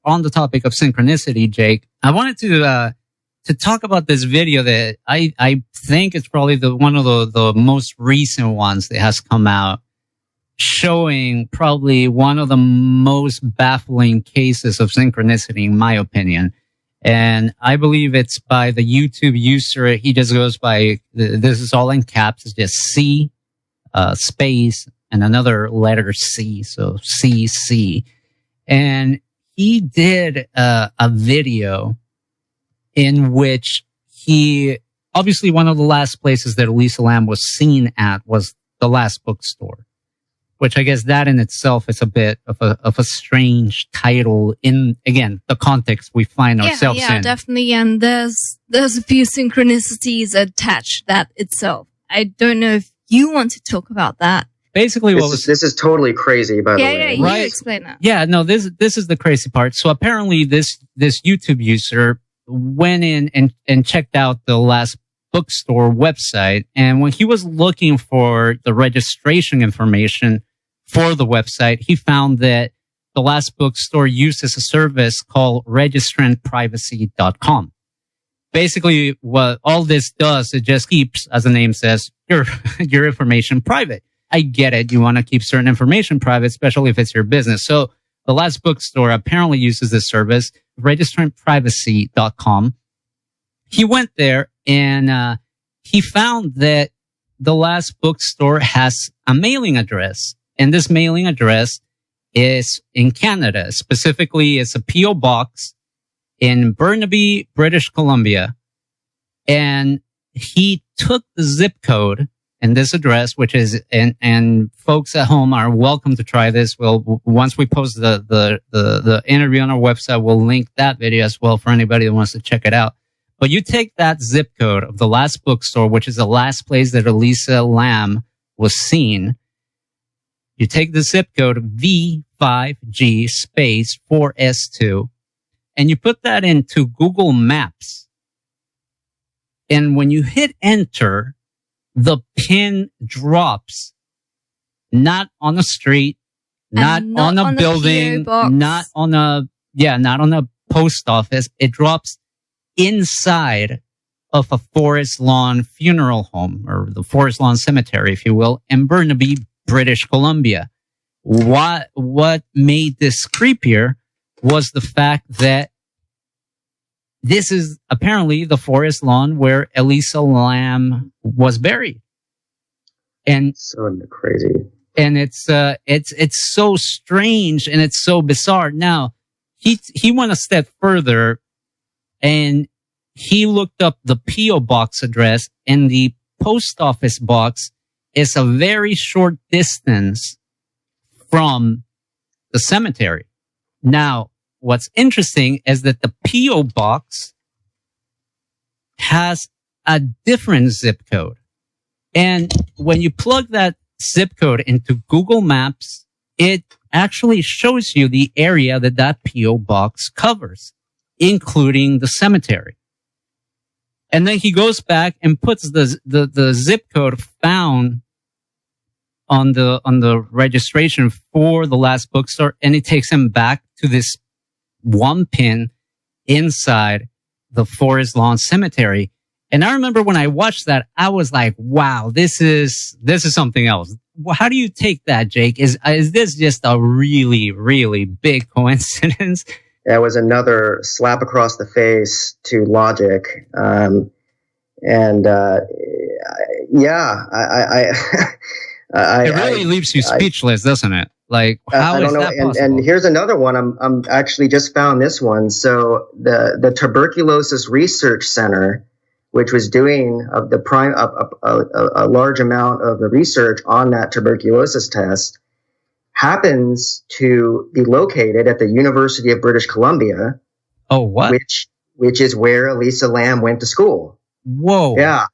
on the topic of synchronicity, Jake, I wanted to talk about this video that I think it's probably one of the most recent ones that has come out, showing probably one of the most baffling cases of synchronicity, in my opinion. And I believe it's by the YouTube user. He just goes by, this is all in caps. It's just C, space, and another letter C. So CC. And he did a video in which obviously one of the last places that Elisa Lam was seen at was the last bookstore, which I guess that in itself is a bit of a strange title in, again, the context we find ourselves in. Yeah, definitely. And there's a few synchronicities attached to that itself. I don't know if you want to talk about that. Basically, this is totally crazy, by the way. Yeah, you explain that. Yeah, no, this is the crazy part. So apparently this YouTube user went in and checked out the last bookstore website. And when he was looking for the registration information for the website, he found that the last bookstore uses a service called registrantprivacy.com. Basically, what all this does, it just keeps, as the name says, your information private. I get it. You want to keep certain information private, especially if it's your business. So the last bookstore apparently uses this service, registrantprivacy.com. He went there and he found that the last bookstore has a mailing address. And this mailing address is in Canada. Specifically, it's a P.O. box in Burnaby, British Columbia. And he took the zip code and this address, which is, and folks at home are welcome to try this. Once we post the interview on our website, we'll link that video as well for anybody that wants to check it out. But you take that zip code of the last bookstore, which is the last place that Elisa Lam was seen. You take the zip code V5G space 4S2 and you put that into Google Maps. And when you hit enter, the pin drops, not on a street, not on a building, not on a post office. It drops inside of a Forest Lawn funeral home, or the Forest Lawn Cemetery, if you will, in Burnaby, British Columbia. What made this creepier was the fact that this is apparently the Forest Lawn where Elisa Lam was buried. And so crazy. And it's so strange and it's so bizarre. Now, he went a step further and he looked up the P.O. box address, and the post office box is a very short distance from the cemetery. Now, what's interesting is that the P.O. box has a different zip code. And when you plug that zip code into Google Maps, it actually shows you the area that P.O. box covers, including the cemetery. And then he goes back and puts the zip code found on the registration for the last bookstore, and it takes him back to this one pin inside the Forest Lawn Cemetery. And I remember when I watched that, I was like, wow, this is something else. How do you take that, Jake? Is this just a really, really big coincidence? That was another slap across the face to logic. It really leaves you speechless, doesn't it? Like, how is that possible? And here's another one. I'm actually just found this one. So the Tuberculosis Research Center, which was doing a large amount of the research on that tuberculosis test, happens to be located at the University of British Columbia. Oh, what? Which is where Elisa Lam went to school. Whoa. Yeah.